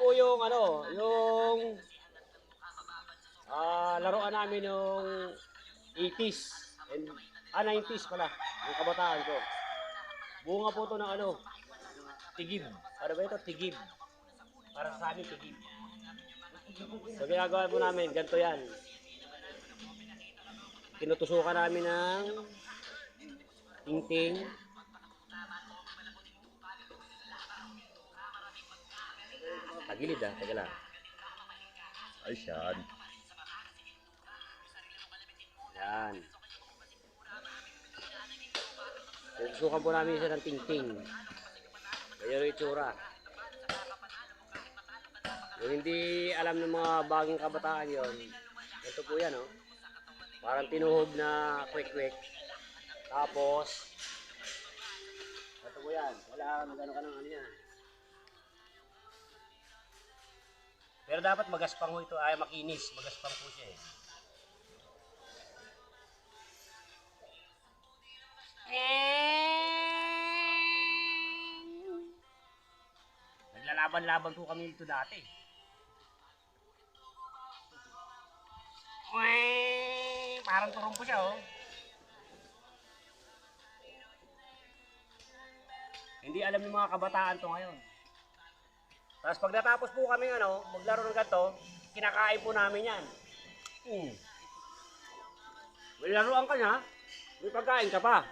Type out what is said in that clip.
po yung ano, yung laruan namin yung 80s and 90s pala, yung kabataan ko. Bunga po to ng ano, tigib. Ano ba ito? Tigib. Para sa amin, tigib. So ginagawa po namin, ganito yan. Tinutusukan namin ng tingting. Tagilid teka lang. Ay, siyan. Yan. Tinutusukan po namin isa ng tingting. Ganyan yung itsura. Yung hindi alam ng mga bagong kabataan yon, ito po yan, oh. Parang tinuhog na quick-quick. Tapos, ito po yan. Wala magano ka ng ano yan. Pero dapat magaspang ho ito. Ay, makinis. Magaspang po siya eh. Naglalaban-laban po kami dito dati. Parang turong po siya, oh. Hindi alam ng mga kabataan to ngayon. Tapos pag natapos po kami ano, maglaro ng ganito, kinakain po namin yan. May laruan ka na, may pagkain ka pa.